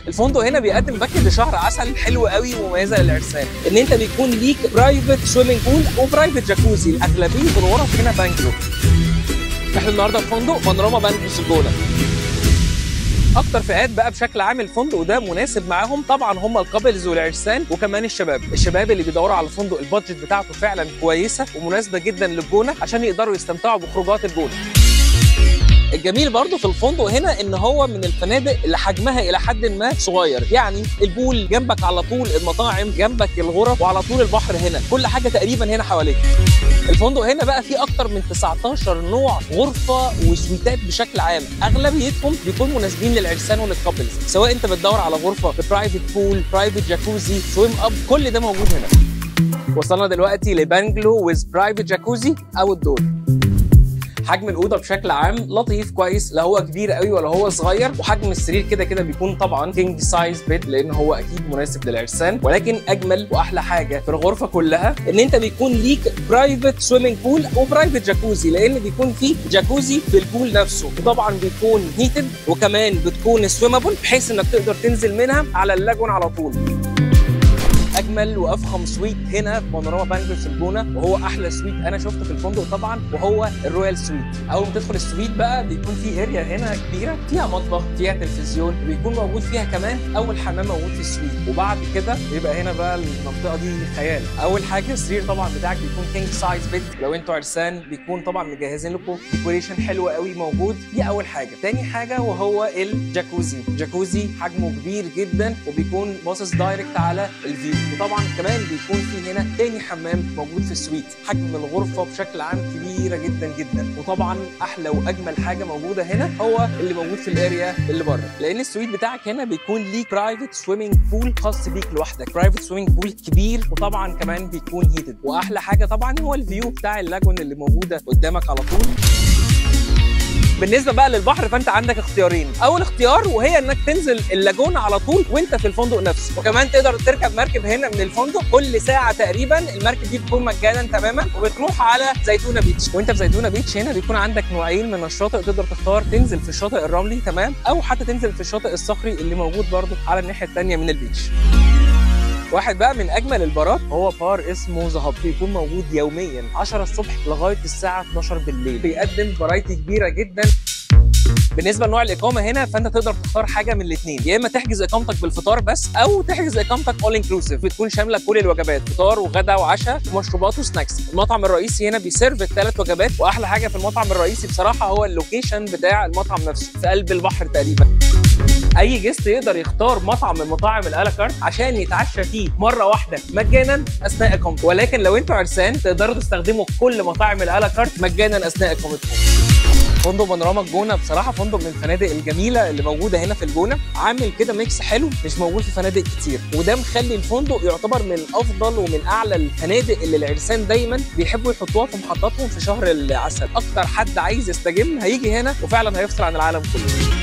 الفندق هنا بيقدم باكج شهر عسل حلو قوي ومميزه للعرسان، ان انت بيكون ليك برايفت سويمنج بول وبرايفت جاكوزي. اغلبيه الغرف هنا بانجلو. احنا النهارده في فندق بانوراما بانجلو الجونه. اكتر فئات بقى بشكل عام الفندق ده مناسب معاهم طبعا هم الكابلز والعرسان وكمان الشباب اللي بيدوروا على الفندق البادجت بتاعته فعلا كويسه ومناسبه جدا للجونه عشان يقدروا يستمتعوا بخروجات الجونه. الجميل برضو في الفندق هنا ان هو من الفنادق اللي حجمها الى حد ما صغير، يعني البول جنبك على طول، المطاعم جنبك، الغرف وعلى طول البحر هنا، كل حاجه تقريبا هنا حواليك. الفندق هنا بقى فيه اكتر من 19 نوع غرفه وسويتات بشكل عام، اغلبيتهم بيكونوا مناسبين للعرسان وللكابلز، سواء انت بتدور على غرفه برايفت بول، برايفت جاكوزي، سويم اب، كل ده موجود هنا. وصلنا دلوقتي لبانجلو ويز برايفت جاكوزي او الدور. حجم الاوضه بشكل عام لطيف كويس، لا هو كبير قوي ولا هو صغير، وحجم السرير كده بيكون طبعا كينج سايز بيد لان هو اكيد مناسب للعرسان. ولكن اجمل واحلى حاجه في الغرفه كلها ان انت بيكون ليك برايفت سويمنج بول وبرايفت جاكوزي، لان بيكون في جاكوزي في البول نفسه، وطبعا بيكون هيتد وكمان بتكون سويمابل بحيث انك تقدر تنزل منها على اللاجون على طول. اجمل وافخم سويت هنا في بانوراما بانجلو الجونه، وهو احلى سويت انا شفته في الفندق طبعا، وهو الرويال سويت. اول ما تدخل السويت بقى بيكون في اريا هنا كبيره فيها مطبخ، فيها تلفزيون، وبيكون موجود فيها كمان اول حمام موجود في السويت. وبعد كده بيبقى هنا بقى المنطقه دي خيال. اول حاجه السرير طبعا بتاعك بيكون كينج سايز بيد، لو انتوا عرسان بيكون طبعا مجهزين لكم ديكوريشن حلو قوي موجود. دي اول حاجه. تاني حاجه وهو الجاكوزي حجمه كبير جدا وبيكون باصص دايركت على الفيو، وطبعا كمان بيكون في هنا تاني حمام موجود في السويت. حجم الغرفه بشكل عام كبيره جدا، وطبعا احلى واجمل حاجه موجوده هنا هو اللي موجود في الاريا اللي بره، لان السويت بتاعك هنا بيكون ليك برايفت سويمنج بول خاص بيك لوحدك، برايفت سويمنج بول كبير، وطبعا كمان بيكون هيتد. واحلى حاجه طبعا هو الفيو بتاع اللاجون اللي موجوده قدامك على طول. بالنسبه بقى للبحر فانت عندك اختيارين. اول اختيار وهي انك تنزل اللاجون على طول وانت في الفندق نفسه، وكمان تقدر تركب مركب هنا من الفندق كل ساعه تقريبا. المركب دي بتكون مجانا تماما وبتروح على زيتونه بيتش. وانت في زيتونه بيتش هنا بيكون عندك نوعين من الشاطئ، تقدر تختار تنزل في الشاطئ الرملي تمام، او حتى تنزل في الشاطئ الصخري اللي موجود برده على الناحيه الثانيه من البيتش. واحد بقى من اجمل البارات هو بار اسمه ذا هاب، بيكون موجود يوميا 10 الصبح لغايه الساعه 12 بالليل، بيقدم فرايتي كبيره جدا. بالنسبه لنوع الاقامه هنا فانت تقدر تختار حاجه من الاثنين، يا اما تحجز اقامتك بالفطار بس، او تحجز اقامتك اول انكلوسيف، بتكون شامله كل الوجبات، فطار وغدا وعشاء ومشروبات وسناكس. المطعم الرئيسي هنا بيسيرف الثلاث وجبات، واحلى حاجه في المطعم الرئيسي بصراحه هو اللوكيشن بتاع المطعم نفسه في قلب البحر تقريبا. اي جيست يقدر يختار مطعم من مطاعم الالاكارت عشان يتعشى فيه مره واحده مجانا اثناء اقامته، ولكن لو انتوا عرسان تقدروا تستخدموا كل مطاعم الالاكارت مجانا اثناء اقامتكم. فندق بانوراما الجونه بصراحه فندق من الفنادق الجميله اللي موجوده هنا في الجونه، عامل كده ميكس حلو مش موجود في فنادق كتير، وده مخلي الفندق يعتبر من افضل ومن اعلى الفنادق اللي العرسان دايما بيحبوا يحطوها في محطاتهم في شهر العسل. اكتر حد عايز يستجم هيجي هنا وفعلا هيفصل عن العالم كله.